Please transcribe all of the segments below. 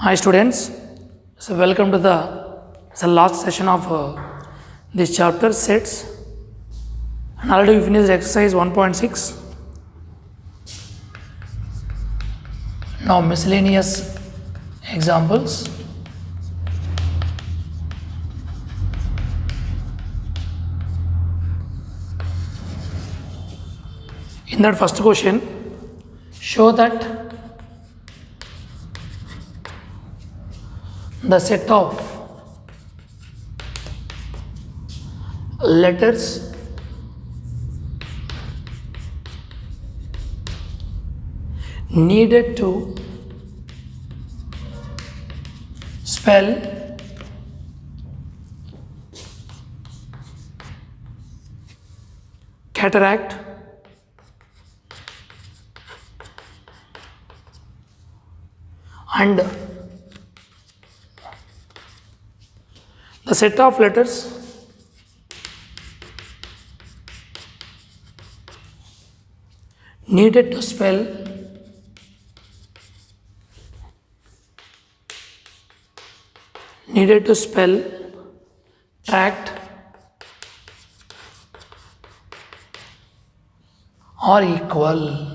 Hi students, so welcome to the last session of this chapter sets, and already we finished exercise 1.6. Now miscellaneous examples. In that first question, show that the set of letters needed to spell cataract and the set of letters needed to spell tract are equal.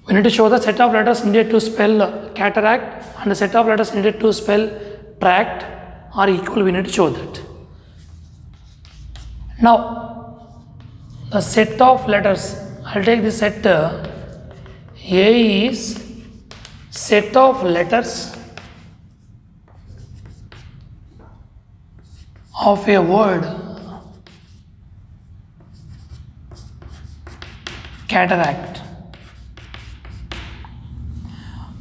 We need to show the set of letters needed to spell cataract and the set of letters needed to spell tract are equal. We need to show that. Now, the set of letters, I'll take the set A is set of letters of a word cataract.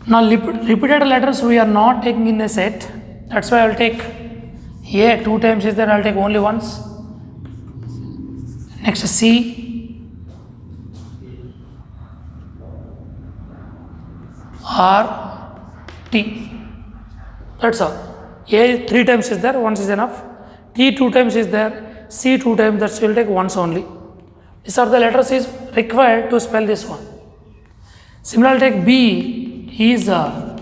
Now repeated letters we are not taking in a set, that's why I will take A 2 times is there, I will take only once. Next C, R, T, that's all. A 3 times is there, once is enough. T 2 times is there, C 2 times, that will take once only. These are the letters is required to spell this one. Similarly, take B is a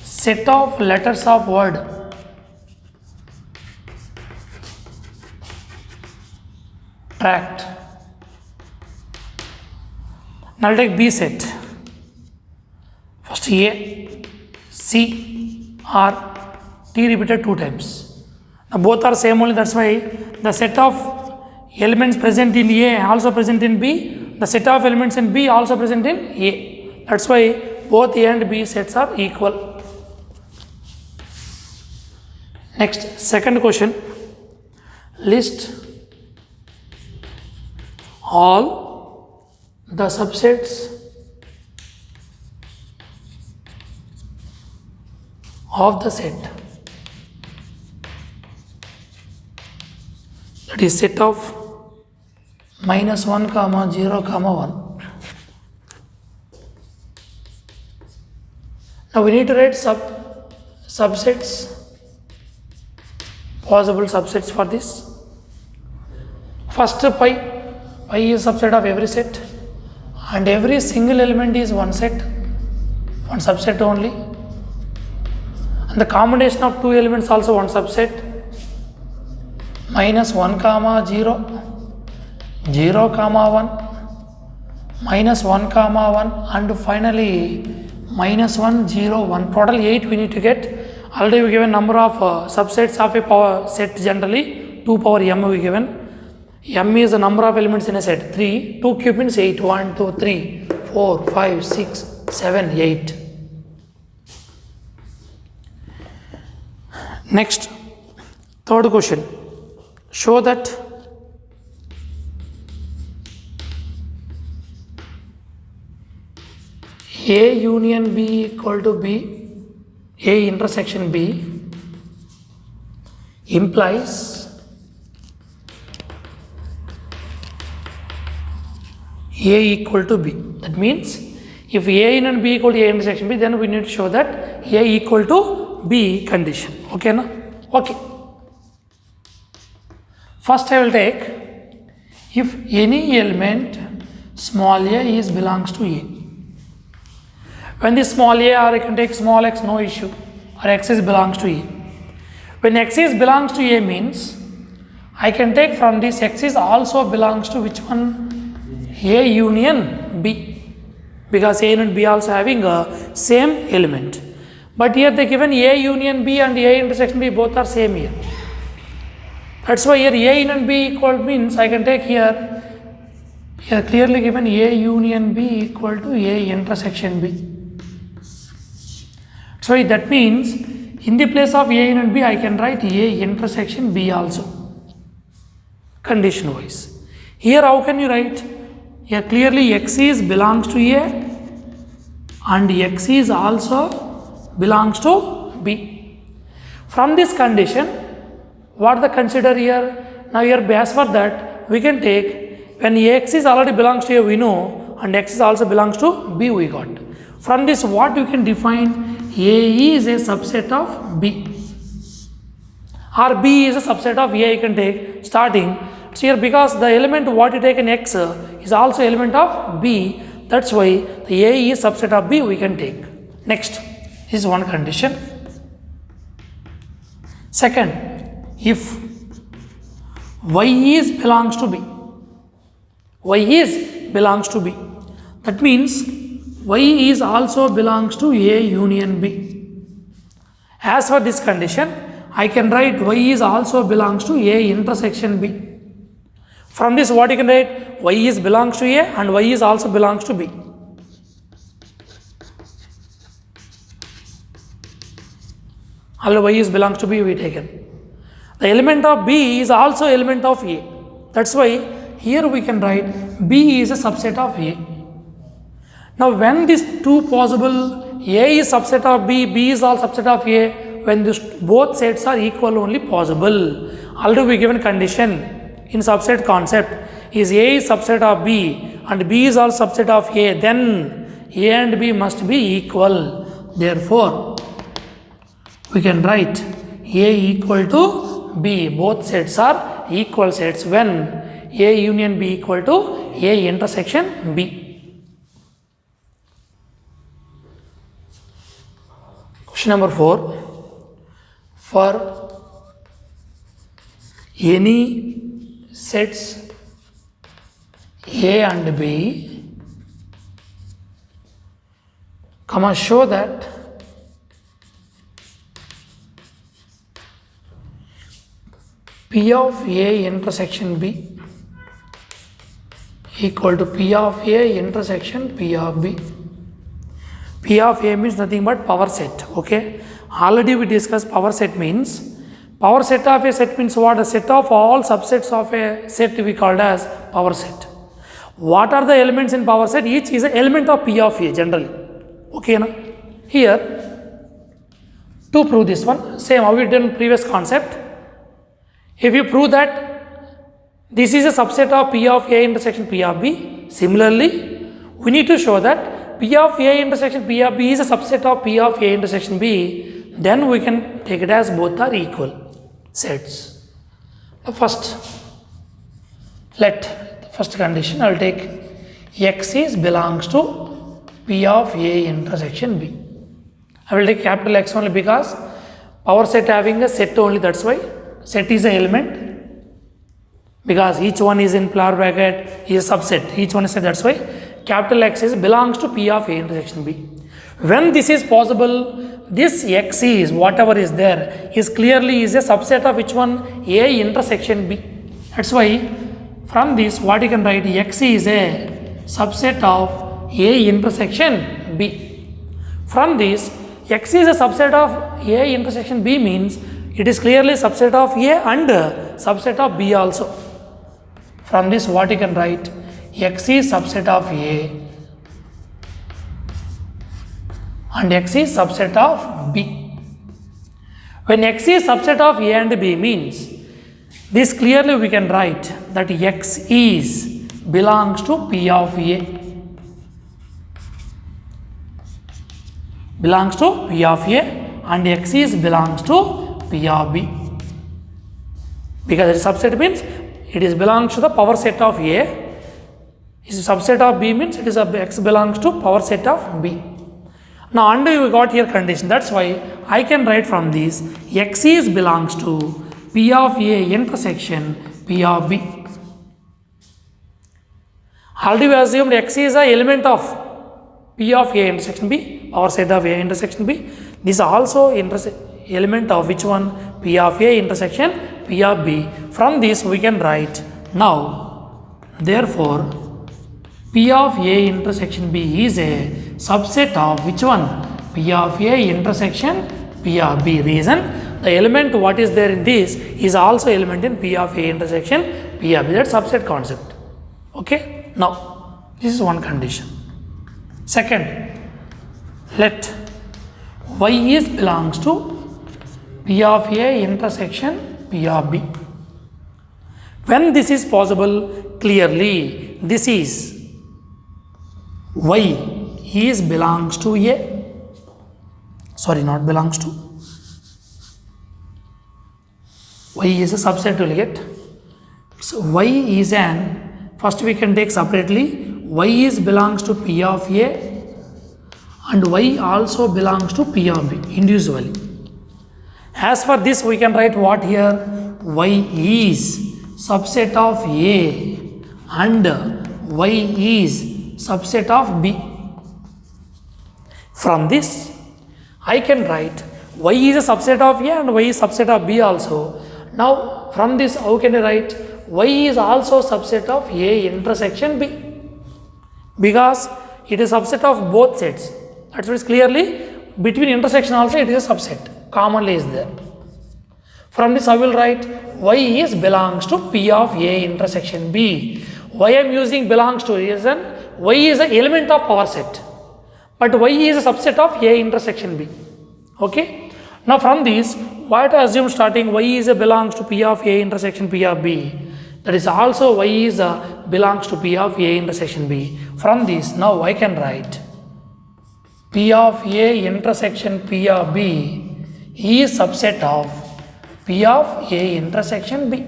set of letters of word tract. Now I'll take B set. First A, C, R, T repeated 2 times. Now both are same only, that's why the set of elements present in A also present in B, the set of elements in B also present in A. That's why both A and B sets are equal. Next, second question. List all the subsets of the set. That is set of -1, 0, 1. Now we need to write subsets, possible subsets for this. First pi is subset of every set, and every single element is one set, one subset only, and the combination of 2 elements also one subset. -1, 0, 0, 1, -1, 1, and finally -1, 0, 1. Total 8 we need to get. Already we given number of subsets of a power set, generally 2 power m we given. M is the number of elements in a set, 3. 2 cube means 8. 1, 2, 3, 4, 5, 6, 7, 8. Next, third question. Show that A union B equal to B, A intersection B implies A equal to B. That means if A union B equal to A intersection B, then we need to show that A equal to B condition. Okay, na? Okay. First I will take, if any element small a is belongs to A. When this small a, or I can take small x, no issue, or x is belongs to a. When x is belongs to a means I can take from this x is also belongs to which one? A union b, because a and b also having a same element. But here they given a union b and a intersection b both are same here. That's why here a union b equal means I can take here clearly given a union b equal to a intersection b. So that means in the place of a union b I can write a intersection b also, condition wise. Here how can you write? Here clearly x is belongs to a and x is also belongs to b. From this condition, what the consider here? Now here as for that we can take when x is already belongs to a we know and x is also belongs to b we got. From this what you can define? A is a subset of b or b is a subset of a you can take starting. So here because the element what you take in x is also element of b, that's why the a is subset of b we can take. Next is one condition. Second, if y is belongs to b, y is belongs to b, that means y is also belongs to a union b. As for this condition, I can write y is also belongs to a intersection b. From this what you can write? Y is belongs to a and y is also belongs to b. Although y is belongs to b we taken. The element of b is also element of a. That's why here we can write b is a subset of a. Now when these two possible, a is subset of b, b is all subset of a, when this both sets are equal only possible. Although we given condition in subset concept is a is subset of b and b is all subset of a, then a and b must be equal. Therefore we can write a equal to b, both sets are equal sets when a union b equal to a intersection b. Question number 4. For any sets a and b, show that P of A intersection B equal to P of A intersection P of B. P of A means nothing but power set. Okay, already we discussed power set means power set of a set means what? A set of all subsets of a set we called as power set. What are the elements in power set? Each is an element of P of A generally. Okay, na? Here to prove this one, same how we did in previous concept. If you prove that this is a subset of P of A intersection P of B, similarly we need to show that P of A intersection P of B is a subset of P of A intersection B, then we can take it as both are equal sets. First, let the first condition I will take X is belongs to P of A intersection B. I will take capital X only because power set having a set only, that's why set is an element, because each one is in flower bracket is a subset, each one is set, that's why capital X is belongs to P of A intersection B. When this is possible, this X is whatever is there is clearly is a subset of which one? A intersection B. That's why from this what you can write, X is a subset of A intersection B. From this X is a subset of A intersection B means it is clearly subset of A and subset of B also. From this what you can write, X is subset of A and X is subset of B. When X is subset of A and B means this clearly we can write that X is belongs to P of A. Belongs to P of A and X is belongs to P of B. Because it is subset means it is belongs to the power set of A. Is a subset of B means it is a X belongs to power set of B. Now and we got here condition. That's why I can write from this X is belongs to P of A intersection P of B. Already we assumed X is a element of P of A intersection B, power set of A intersection B. This also element of which one? P of A intersection P of B. From this we can write now, therefore P of A intersection B is a subset of which one? P of A intersection P of B. Reason, the element what is there in this is also element in P of A intersection P of B. That subset concept. Okay. Now this is one condition. Second, let Y is belongs to P of A intersection P of B. When this is possible, clearly this is Y is belongs to A. Sorry, not belongs to. Y is a subset to get. So Y is an, first we can take separately, Y is belongs to P of A and Y also belongs to P of B individually. As for this we can write what here? Y is subset of A and Y is subset of B. From this I can write Y is a subset of A and Y is subset of B also. Now from this how can I write? Y is also subset of A intersection B, because it is subset of both sets. That means clearly between intersection also it is a subset, commonly is there. From this I will write Y is belongs to P of A intersection B. Why I am using belongs to reason? Y is an element of power set, but Y is a subset of A intersection B. Okay. Now from this, what I assume starting Y is a belongs to P of A intersection P of B. That is also Y is a belongs to P of A intersection B. From this now I can write P of A intersection P of B is subset of P of A intersection B.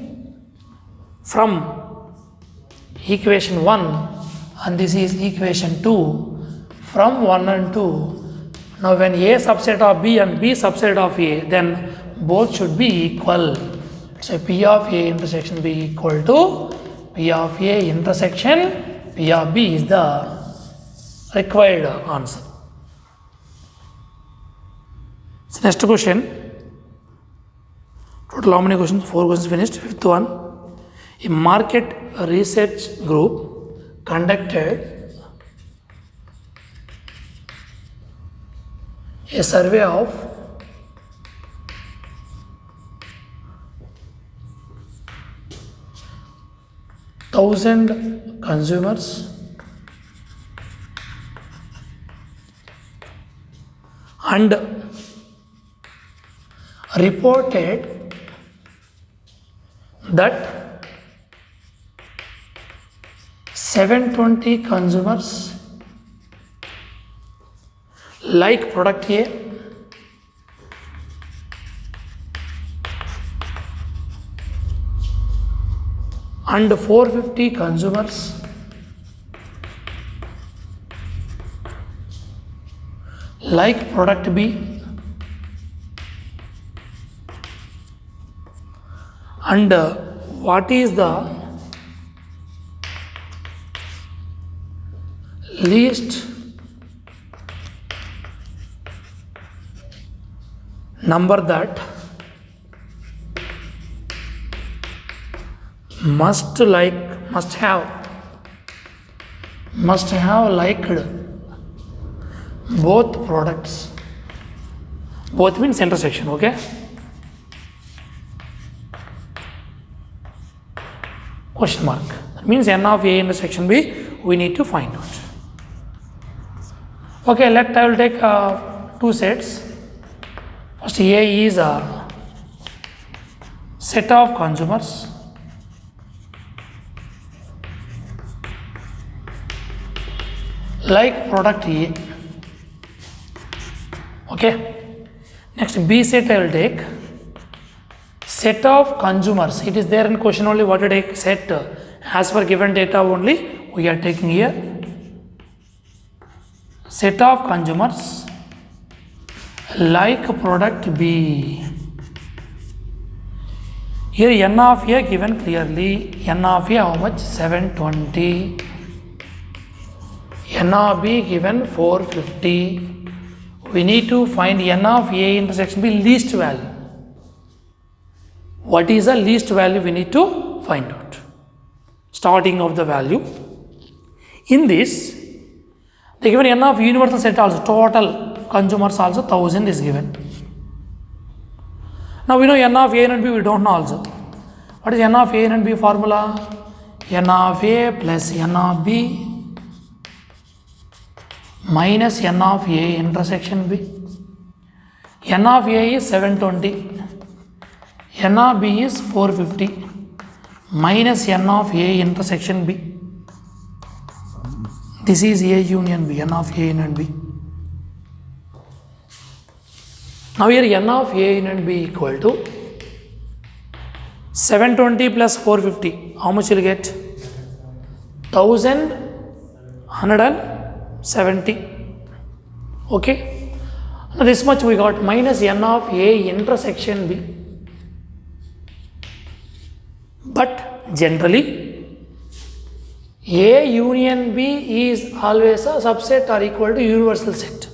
From equation 1 and this is equation 2, from 1 and 2, now when A subset of B and B subset of A, then both should be equal. So P of A intersection B equal to P of A intersection P of B is the required answer. So next question. Total how many questions? 4 questions finished. Fifth one. A market research group conducted a survey of 1,000 consumers and reported that 720 consumers like product A and 450 consumers like product B and what is the least number that must have liked both products. Both means intersection, okay? Question mark. That means N of A intersection B we need to find out. Okay, I will take 2 sets. First A is a set of consumers like product A. Okay. Next B set I will take set of consumers. It is there in question only what to take set as per given data only we are taking here. Set of consumers like product B. Here n of A given clearly. N of A how much? 720. N of B given 450. We need to find n of A intersection B least value. What is the least value we need to find out? Starting of the value. In this, they given n of universal set also, total consumers also 1000 is given. Now we know n of A and B, we don't know also. What is n of A and B formula? N of A plus n of B minus n of A intersection B. N of A is 720. N of B is 450 minus n of A intersection B. This is A union B, n of A and B. Now here n of A and B equal to 720 plus 450. How much will you get? 1170. Okay. Now this much we got minus n of A intersection B. But generally A union B is always a subset or equal to universal set.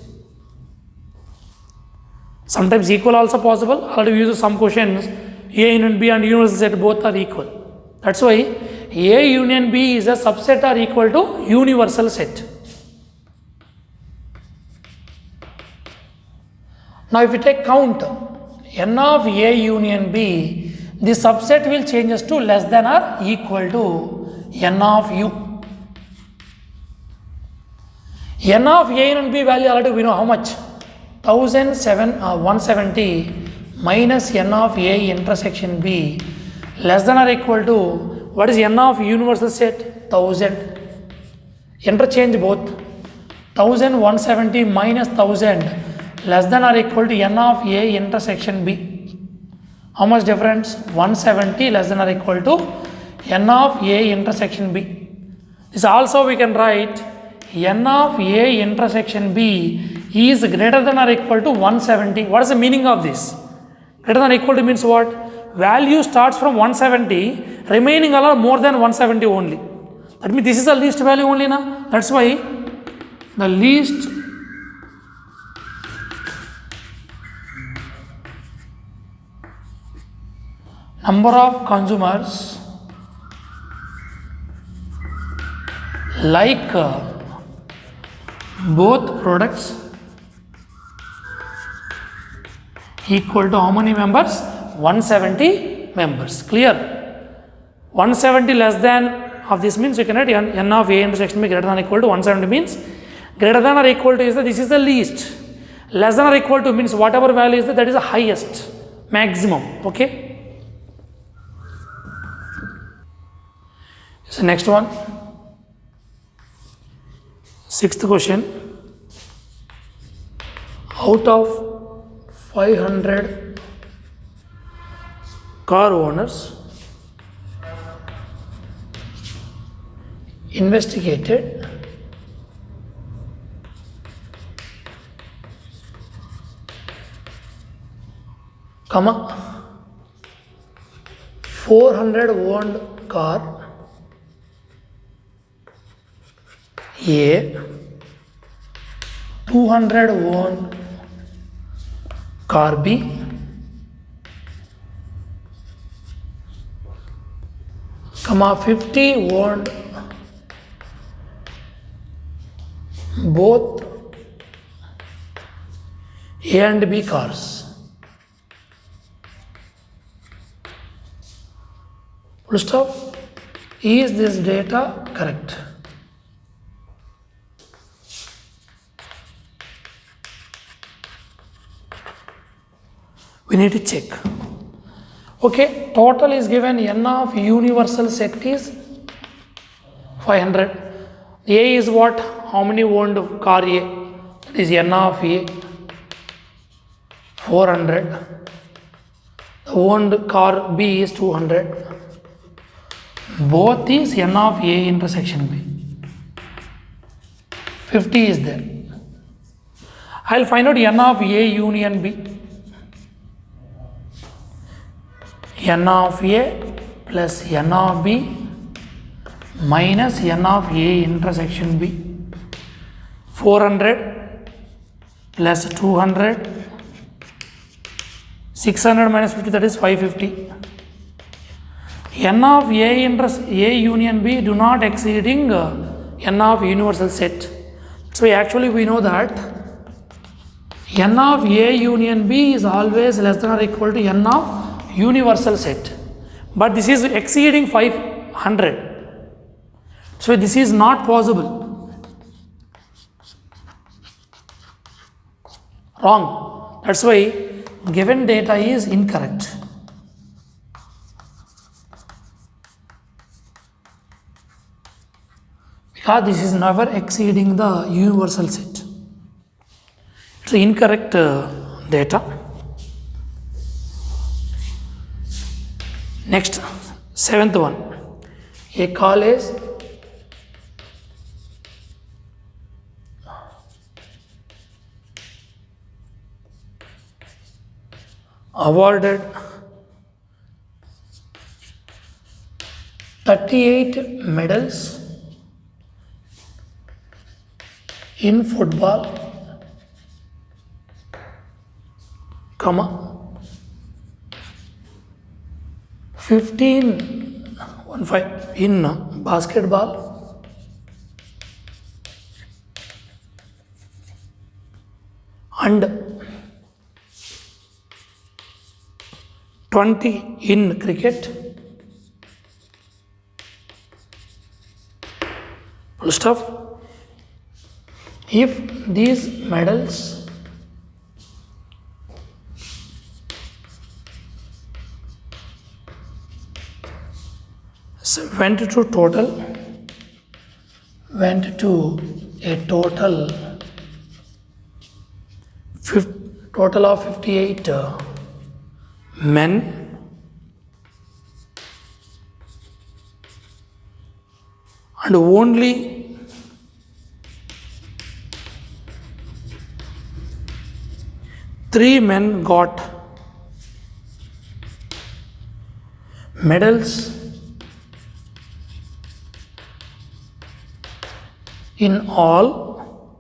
Sometimes equal also possible. Already we use some questions. A union B and universal set both are equal. That's why A union B is a subset or equal to universal set. Now if we take count n of A union B, the subset will changes to less than or equal to n of U. N of A and B value already we know how much? 170 minus n of A intersection B less than or equal to what is n of universal set? 1000. Interchange both. 1170 minus 1000 less than or equal to n of A intersection B. How much difference? 170 less than or equal to n of A intersection B. This also we can write n of A intersection B is greater than or equal to 170. What is the meaning of this? Greater than or equal to means what? Value starts from 170, remaining all are more than 170 only. That means this is the least value only now. That's why the least number of consumers like both products equal to how many members? 170 members. Clear? 170 less than of this means you can write n of A intersection B greater than or equal to 170 means greater than or equal to is that this is the least. Less than or equal to means whatever value is that is the highest, maximum. Okay? So next one. Sixth question. Out of 500 car owners investigated, comma 400 owned car A, 200 owned car B, comma 50 owned both A and B cars. Full stop. Is this data correct? We need to check. Okay, total is given n of universal set is 500. A is what? How many owned car A? That is n of A 400. The owned car B is 200. Both is n of A intersection B. 50 is there. I'll find out n of A union B. N of A plus n of B minus n of A intersection B. 400 plus 200, 600 minus 50, that is 550. N of A union B do not exceeding n of universal set. So actually we know that n of A union B is always less than or equal to n of universal set. But this is exceeding 500. So this is not possible. Wrong. That's why given data is incorrect. Because this is never exceeding the universal set. It's incorrect data. Next, 7th one. A college awarded 38 medals in football, 15 in basketball, and 20 in cricket. Full stop. If these medals went to a total of 58 men and only 3 men got medals in all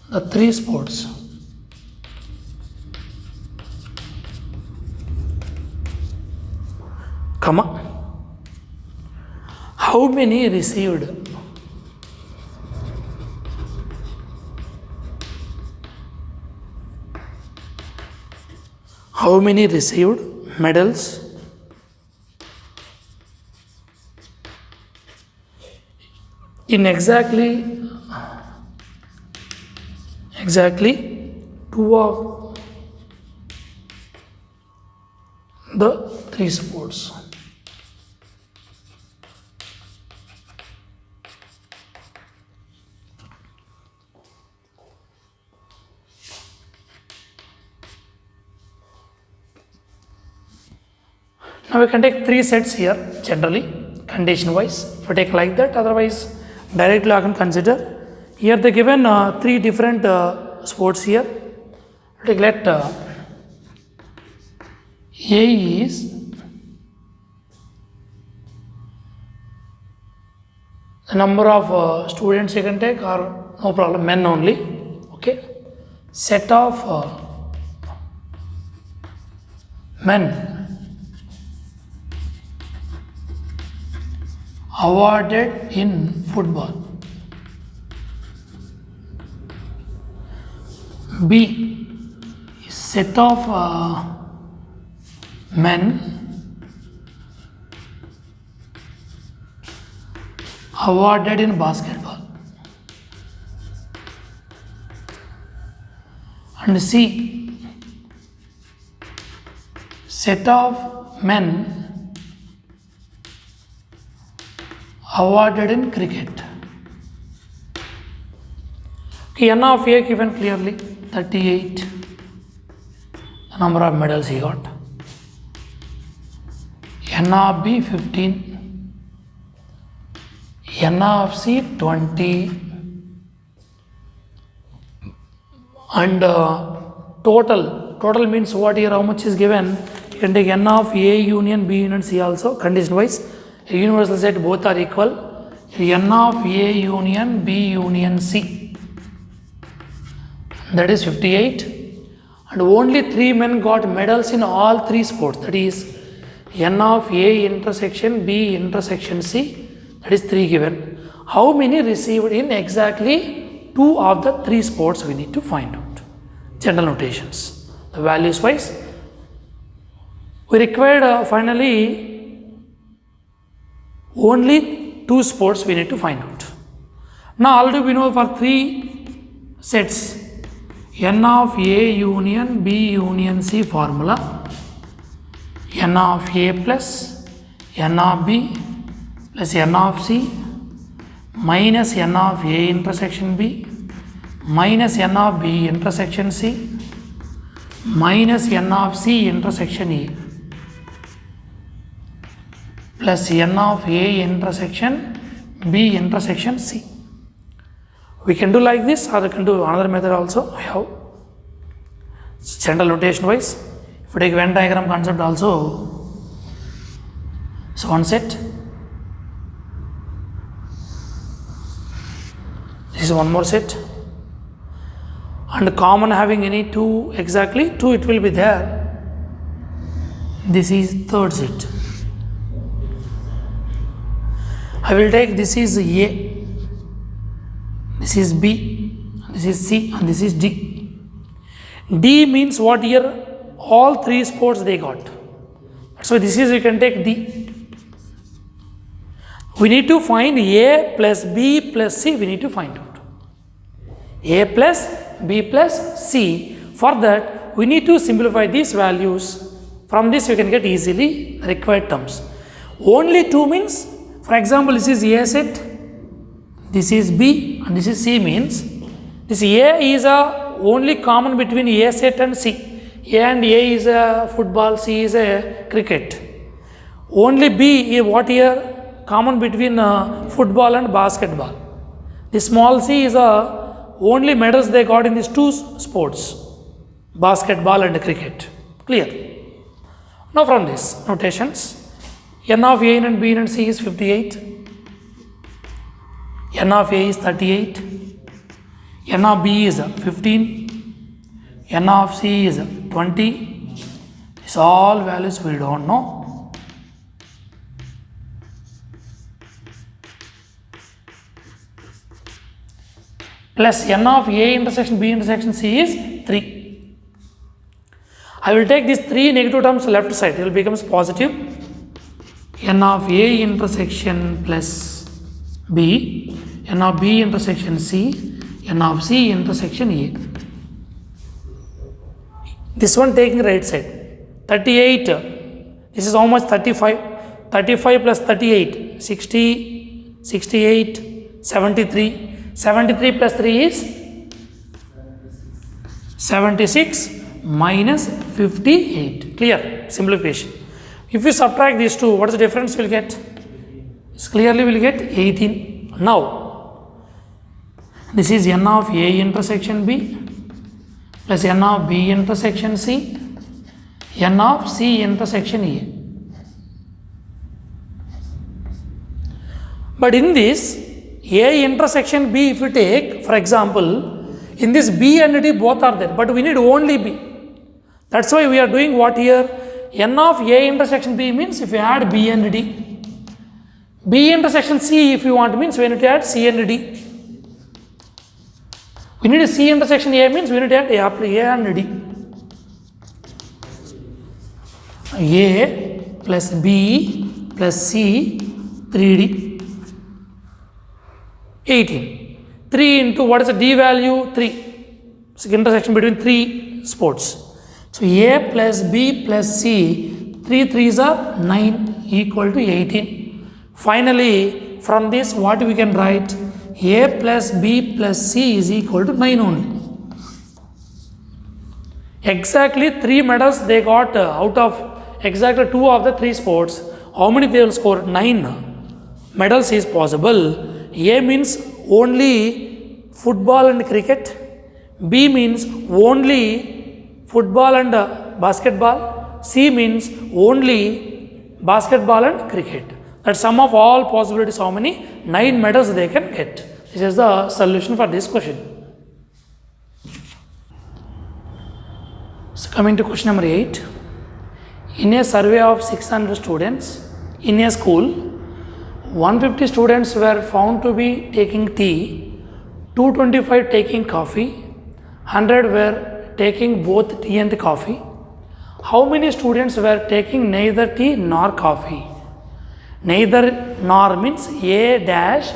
the 3 sports. How many received? How many received medals? In exactly 2 of the 3 sports. Now we can take 3 sets here generally, condition wise. If we take like that, otherwise directly I can consider. Here they given 3 different sports here. Let A is the number of students you can take, or no problem, men only. Okay, set of men awarded in football. B is set of men awarded in basketball. And C, set of men awarded in cricket. Okay, N of A given clearly 38, the number of medals he got. N of B 15, N of C 20, And total means what here, how much is given? You can take n of A union B union C also, condition wise. A universal set both are equal. N of A union B union C, that is 58. And only 3 men got medals in all 3 sports, that is N of A intersection B intersection C, that is 3 given. How many received in exactly 2 of the 3 sports we need to find out. General notations, the values wise. We required finally only 2 sports we need to find out. Now already we know for 3 sets, N of A union B union C formula, N of A plus N of B plus N of C minus N of A intersection B minus N of B intersection C minus N of C intersection E plus N of A intersection B intersection C. We can do like this, or we can do another method also. How? General notation wise, if we take Venn diagram concept also, so one set, this is one more set, and common having any 2, exactly 2 it will be there. This is third set. I will take this is A, this is B, this is C, and this is D. D means what here? All 3 sports they got. So this is, you can take D. We need to find A plus B plus C, we need to find out. A plus B plus C. For that, we need to simplify these values. From this, you can get easily required terms. Only 2 means, for example, this is A set, this is B, and this is C means, this A is only common between A set and C. A and A is a football, C is a cricket. Only B is what here? Common between football and basketball. The small c is only medals they got in these 2 sports, basketball and cricket. Clear? Now from this notations, N of A and B and C is 58, N of A is 38, N of B is 15, N of C is 20. These all values we don't know. Plus N of A intersection B intersection C is 3. I will take these 3 negative terms left side, it will become positive. N of A intersection plus B, N of B intersection C, N of C intersection A. This one taking right side, 38, this is how much? 35, 35 plus 38, 60, 68, 73, 73 plus 3 is 76 minus 58, clear? Simplification. If you subtract these 2, what is the difference we'll get? It's clearly we'll get 18. Now, this is N of A intersection B plus N of B intersection C, N of C intersection A. But in this A intersection B, if you take, for example, in this B and D both are there, but we need only B. That's why we are doing what here? N of A intersection B means if you add B and D. B intersection C if you want means we need to add C and D. We need a C intersection A means we need to add A and D. A plus B plus C, 3D. 18. 3 into what is the D value? 3. It's the intersection between 3 sports. So A plus B plus C, 3 3s are 9 equal to 18. Finally, from this what we can write? A plus B plus C is equal to 9 only. Exactly 3 medals they got out of exactly 2 of the 3 sports. How many they will score? 9 medals is possible. A means only football and cricket, B means only football and basketball. C means only basketball and cricket. That sum of all possibilities, how many? 9 medals they can get. This is the solution for this question. So coming to question number 8. In a survey of 600 students in a school, 150 students were found to be taking tea, 225 taking coffee, 100 were taking both tea and coffee. How many students were taking neither tea nor coffee? Neither nor means A dash,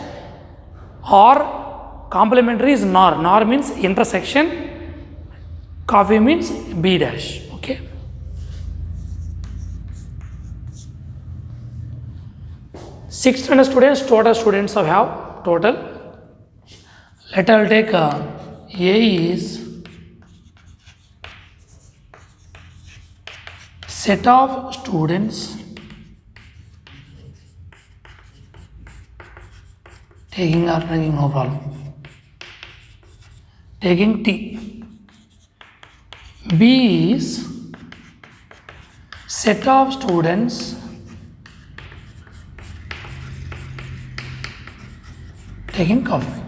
or complementary is nor. Nor means intersection, coffee means B dash. Okay. $600 students, total students have total. Let us take A is set of students taking or drinking, no problem. Taking tea. B is set of students taking coffee.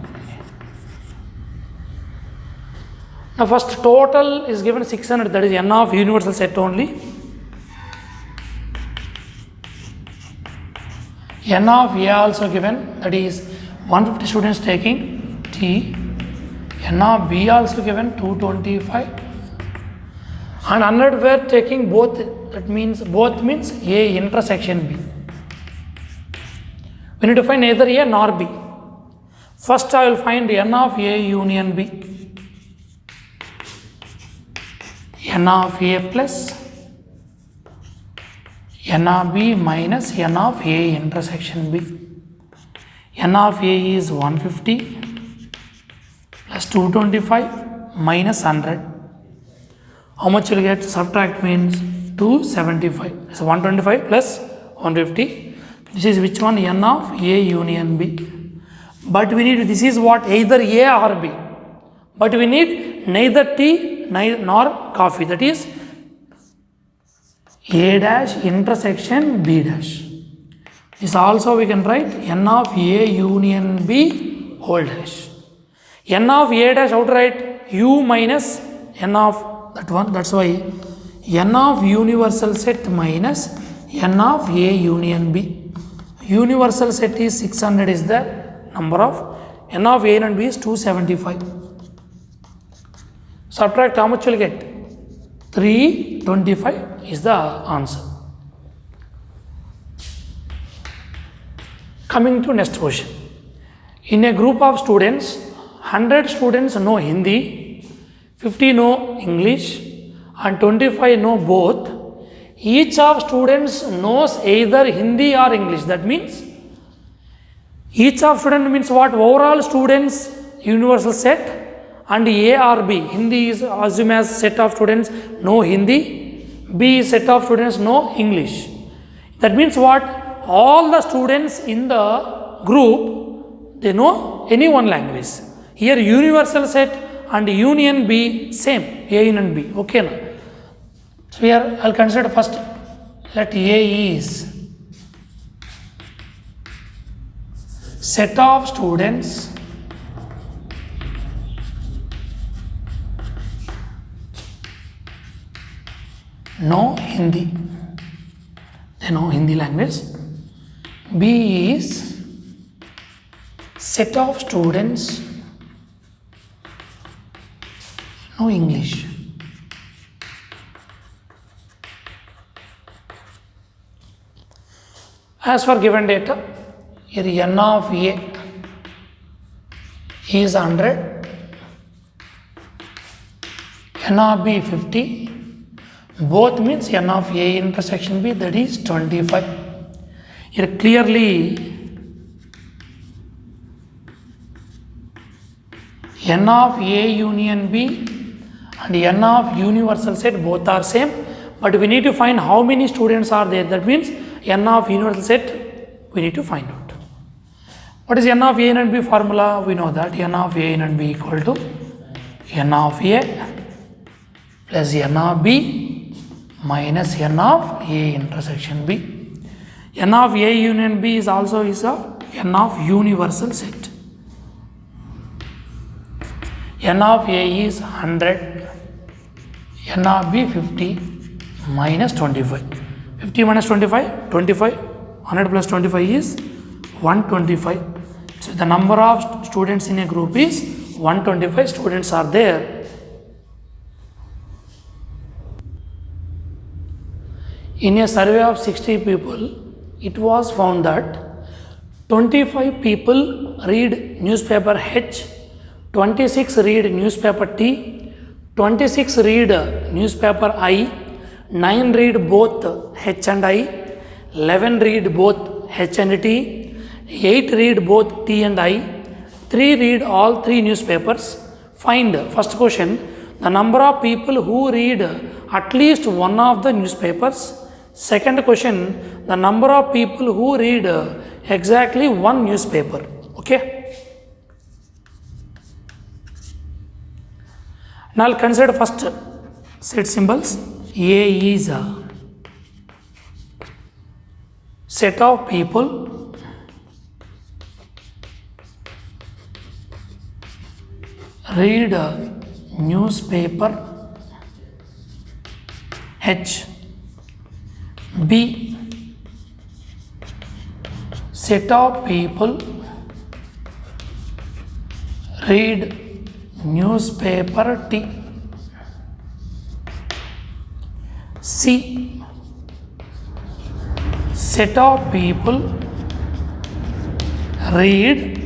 Now first total is given 600, that is n of universal set only. N of A also given, that is 150 students taking T. N of B also given 225. And 100 were taking both, that means both means A intersection B. We need to find neither A nor B. First I will find N of A union B. N of A plus N of B minus N of A intersection B. N of A is 150 plus 225 minus 100. How much you will get? Subtract means 275. So 125 plus 150. This is which one? N of A union B. But we need, this is what? Either A or B. But we need neither tea nor coffee. That is A dash intersection B dash. This also we can write N of A union B whole dash. N of A dash, how to write? U minus N of that one. That's why N of universal set minus N of A union B. Universal set is 600 is the number of, N of A and B is 275. Subtract, how much will get? 325 is the answer. Coming to next question. In a group of students, 100 students know Hindi, 50 know English, and 25 know both. Each of students knows either Hindi or English. That means each of student means what? Overall students universal set and A or B. Hindi is assumed as set of students know Hindi, B is set of students know English. That means what? All the students in the group, they know any one language. Here universal set and union B same, A union B. Okay now. So here I will consider first, let A is set of students know Hindi. They know Hindi language. B is set of students know English. As for given data, here N of A is 100, N of B 50, both means N of A intersection B, that is 25. Here clearly N of A union B and N of universal set both are same, but we need to find how many students are there. That means N of universal set we need to find out. What is N of A and B formula? We know that N of A and B equal to n of A plus n of B minus n of A intersection B. N of A union B is also is a n of universal set. N of A is 100, n of B 50 minus 25. 50 minus 25, 25. 100 plus 25 is 125. So the number of students in a group is 125 students are there. In a survey of 60 people, it was found that 25 people read newspaper H, 26 read newspaper T, 26 read newspaper I, 9 read both H and I, 11 read both H and T, 8 read both T and I, 3 read all 3 newspapers. Find, first question, the number of people who read at least one of the newspapers. Second question, the number of people who read exactly one newspaper. Okay. Now consider first set symbols. A is a set of people read a newspaper H. B, set of people read newspaper T. C, set of people read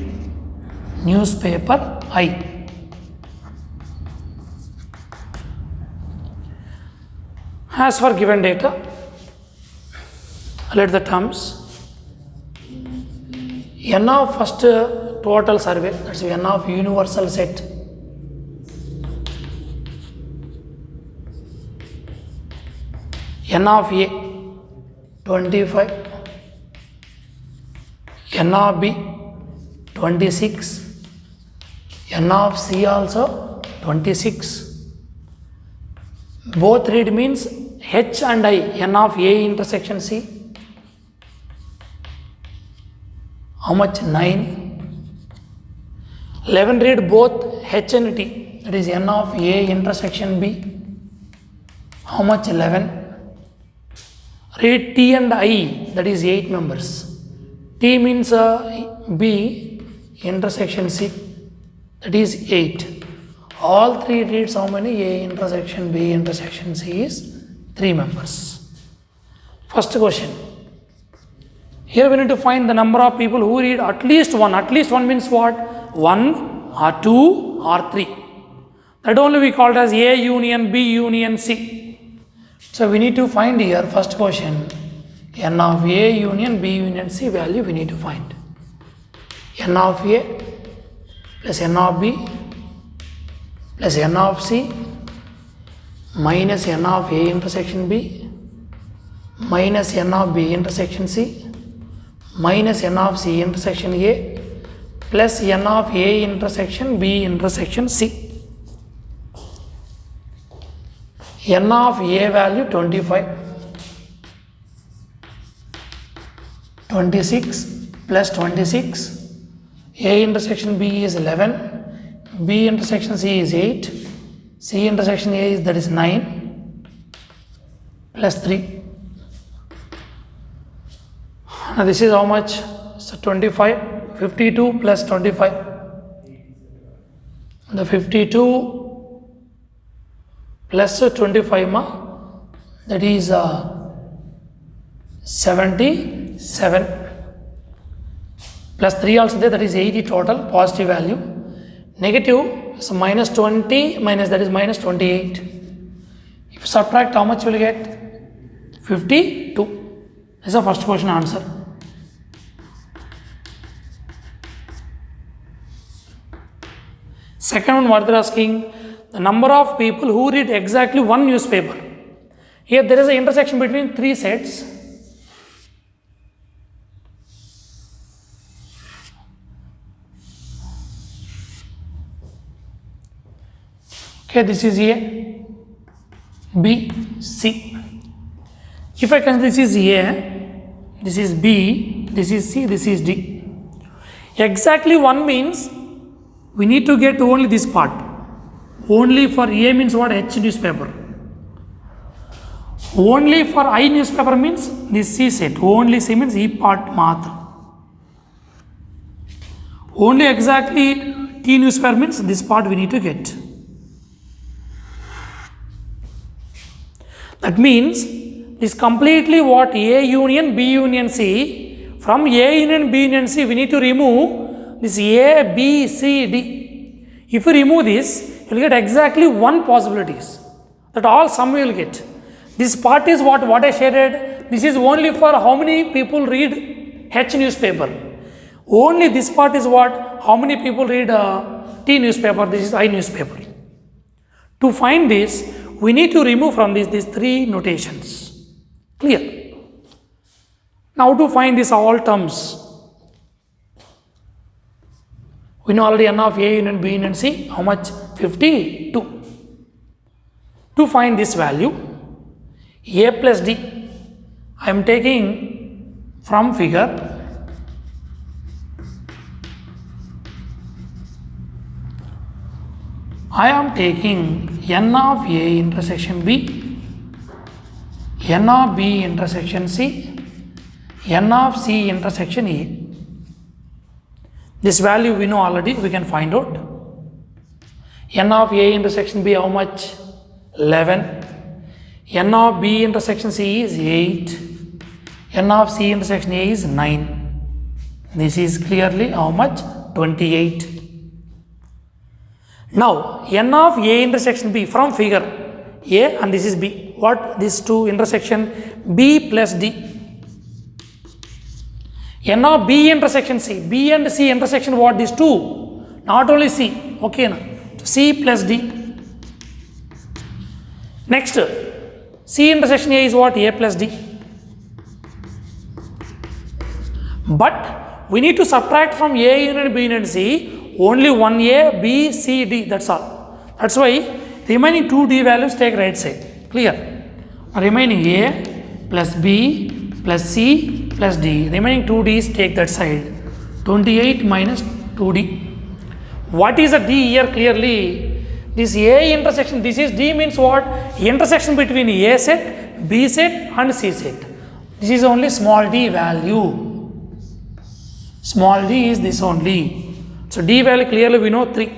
newspaper I. As for given data, let the terms n of first total survey, that's n of universal set, n of A 25, n of B 26, n of C also 26. Both read means H and I, n of A intersection C. How much? 9. 11 read both H and T, that is n of A intersection B. How much? 11. Read T and I, that is 8 members. T means B intersection C, that is 8. All 3 reads how many? A intersection B intersection C is 3 members. First question. Here we need to find the number of people who read at least one. At least one means what? 1 or 2 or 3. That only we called as A union B union C. So we need to find here, first question, n of A union B union C value we need to find. N of A plus n of B plus n of C minus n of A intersection B minus n of B intersection C minus n of C intersection A plus n of A intersection B intersection C. N of A value 25, 26 plus 26, A intersection B is 11, B intersection C is 8, C intersection A is, that is 9 plus 3. Now this is how much? So 25, 52 plus 25. The 52 plus 25 that is 77 plus 3 also there, that is 80 total positive value. Negative, so minus 20 minus, that is minus 28. If you subtract, how much you will get? 52. This is the first question answer. Second one, what they are asking, the number of people who read exactly one newspaper. Here there is an intersection between 3 sets. Okay, this is A, B, C. If I consider this is A, this is B, this is C, this is D. Exactly 1 means we need to get only this part. Only for A means what? H newspaper. Only for I newspaper means this C set. Only C means E part matra. Only exactly T newspaper means this part we need to get. That means this completely what? A union B union C. From A union B union C we need to remove this A, B, C, D. If you remove this, you will get exactly 1 possibilities. That all sum you will get. This part is what I shaded. This is only for how many people read H newspaper. Only this part is what? How many people read T newspaper. This is I newspaper. To find this, we need to remove from this these 3 notations. Clear? Now to find this all terms. We know already N of A union B union C. How much? 52. To find this value, A plus D, I am taking from figure. I am taking N of A intersection B, N of B intersection C, N of C intersection A. This value we know already, we can find out. N of A intersection B how much? 11. N of B intersection C is 8. N of C intersection A is 9. This is clearly how much? 28. Now N of A intersection B from figure A and this is B. What? These 2 intersection B plus D. N of B intersection C. B and C intersection what? These 2. Not only C. Okay. Na? So C plus D. Next, C intersection A is what? A plus D. But we need to subtract from A union B union C only 1 A, B, C, D. That's all. That's why remaining 2 D values take right side. Clear? Remaining A plus B plus C plus D. Remaining 2 D's take that side. 28 minus 2D. What is a D here? Clearly, this A intersection, this is D means what? Intersection between A set, B set and C set. This is only small d value. Small d is this only. So D value clearly we know 3.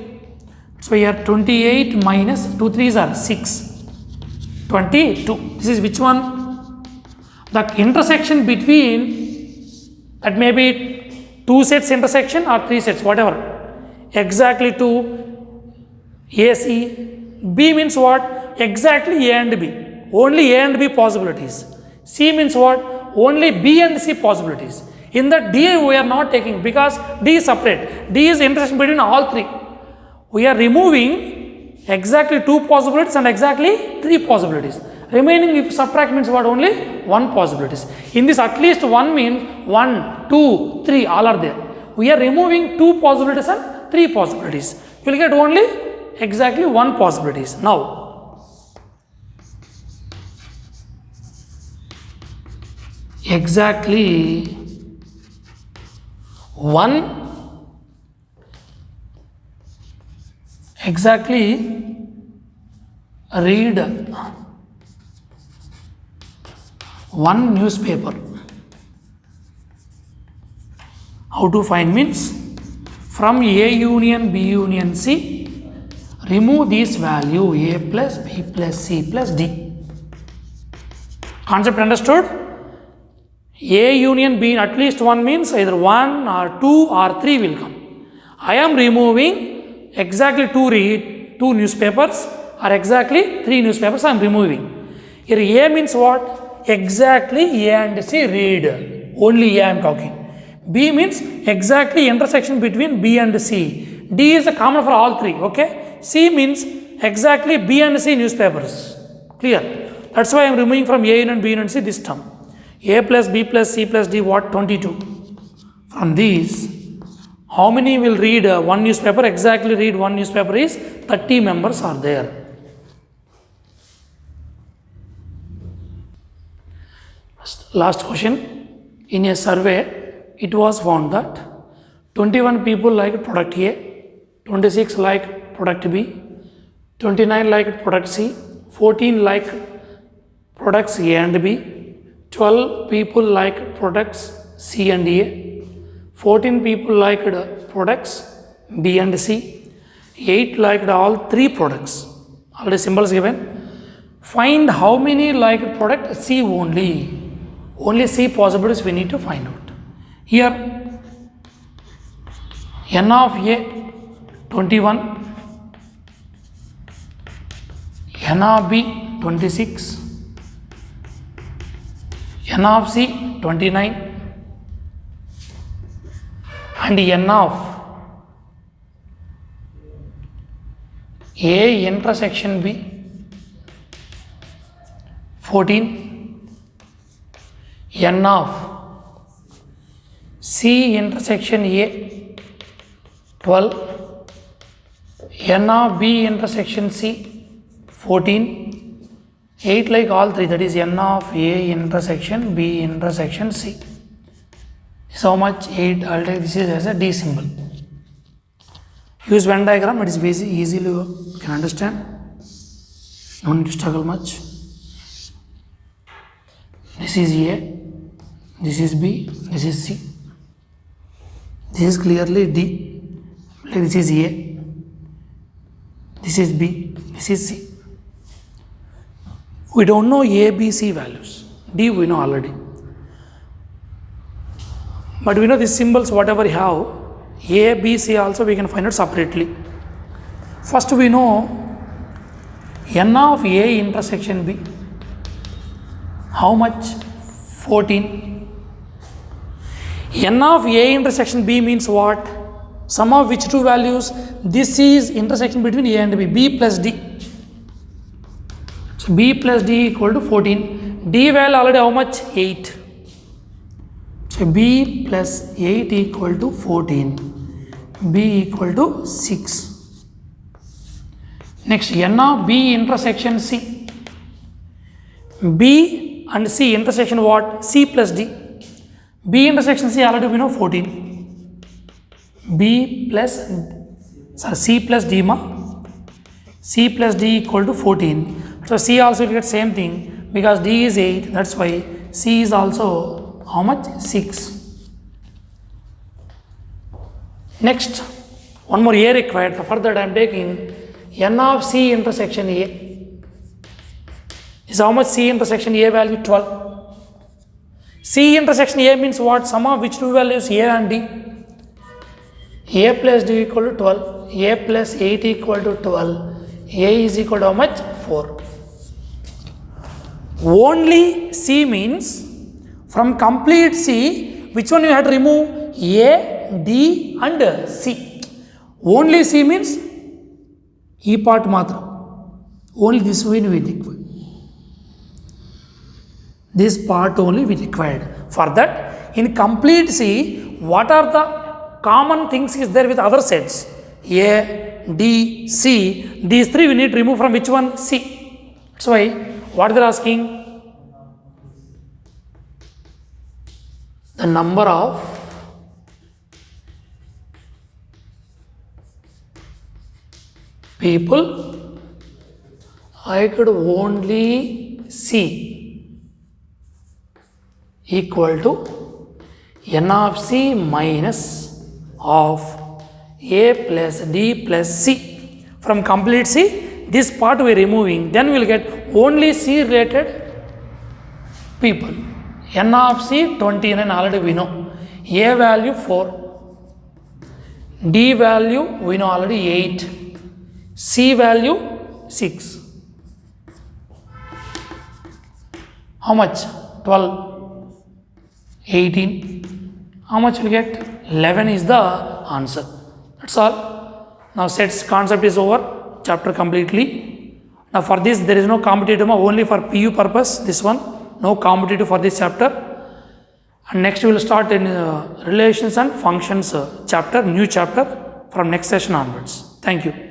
So here 28 minus 2 3s are 6. 22. This is which one? The intersection between, that may be 2 sets intersection or 3 sets, whatever. Exactly 2 AC. B means what? Exactly A and B. Only A and B possibilities. C means what? Only B and C possibilities. In the D we are not taking because D is separate. D is intersection between all 3. We are removing exactly 2 possibilities and exactly 3 possibilities. Remaining if subtract means what? Only 1 possibilities. In this at least 1 means 1, 2, 3 all are there. We are removing 2 possibilities and 3 possibilities. You will get only exactly 1 possibilities. Now, exactly 1 exactly read 1 newspaper. How to find means from A union B union C, remove this value A plus B plus C plus D. Concept understood? A union B at least 1 means either 1 or 2 or 3 will come. I am removing exactly 2 newspapers or exactly 3 newspapers I am removing. Here A means what? Exactly A and C read. Only A I am talking. B means exactly intersection between B and C. D is a common for all 3. Okay. C means exactly B and C newspapers. Clear? That's why I am removing from A union B union C this term. A plus B plus C plus D what? 22. From these, how many will read 1 newspaper? Exactly read 1 newspaper is 30 members are there. Last question. In a survey, it was found that 21 people liked product A, 26 liked product B, 29 liked product C, 14 liked products A and B, 12 people liked products C and A, 14 people liked products B and C, 8 liked all 3 products. Already symbols given. Find how many liked product C only. Only C possibilities we need to find out. Here N of A 21, N of B 26, N of C 29 and N of A intersection B 14, N of C intersection A 12, N of B intersection C 14, 8 like all 3, that is N of A intersection B intersection C. So much 8, I'll take this as a D symbol. Use Venn diagram, it is easily you can understand. No need to struggle much. This is A, this is B, this is C. This is clearly D. Like this is A, this is B, this is C. We don't know A, B, C values. D we know already. But we know these symbols, whatever we have, A, B, C also we can find out separately. First we know N of A intersection B. How much? 14. N of A intersection B means what? Sum of which two values? This is intersection between A and B, B plus D. So B plus D equal to 14. D value already how much? 8. So B plus 8 equal to 14. B equal to 6. Next, N of B intersection C. B and C intersection what? C plus D. B intersection C already we know 14. B plus, C plus D ma. C plus D equal to 14. So C also will get same thing because D is 8. That's why C is also how much? 6. Next, one more A required. For that I am taking N of C intersection A. Is how much? C intersection A value? 12. C intersection A means what? Sum of which two values? A and D. A plus D equal to 12. A plus 8 equal to 12. A is equal to how much? 4. Only C means from complete C, which one you have to remove? A, D and C. Only C means E part matra. Only this way we require. This part only we required. For that, in complete C, what are the common things is there with other sets? A, D, C. These three we need to remove from which one? C. That's why, what they are asking? The number of people I could only see equal to N of C minus of A plus D plus C. From complete C, this part we are removing. Then we will get only C related people. N of C 29 already we know. A value 4. D value we know already 8. C value 6. How much? 12. 18. How much will get? 11 is the answer. That's all. Now sets concept is over. Chapter completely. Now for this there is no competitive, only for PU purpose. This one. No competitive for this chapter. And next we will start in relations and functions chapter, new chapter from next session onwards. Thank you.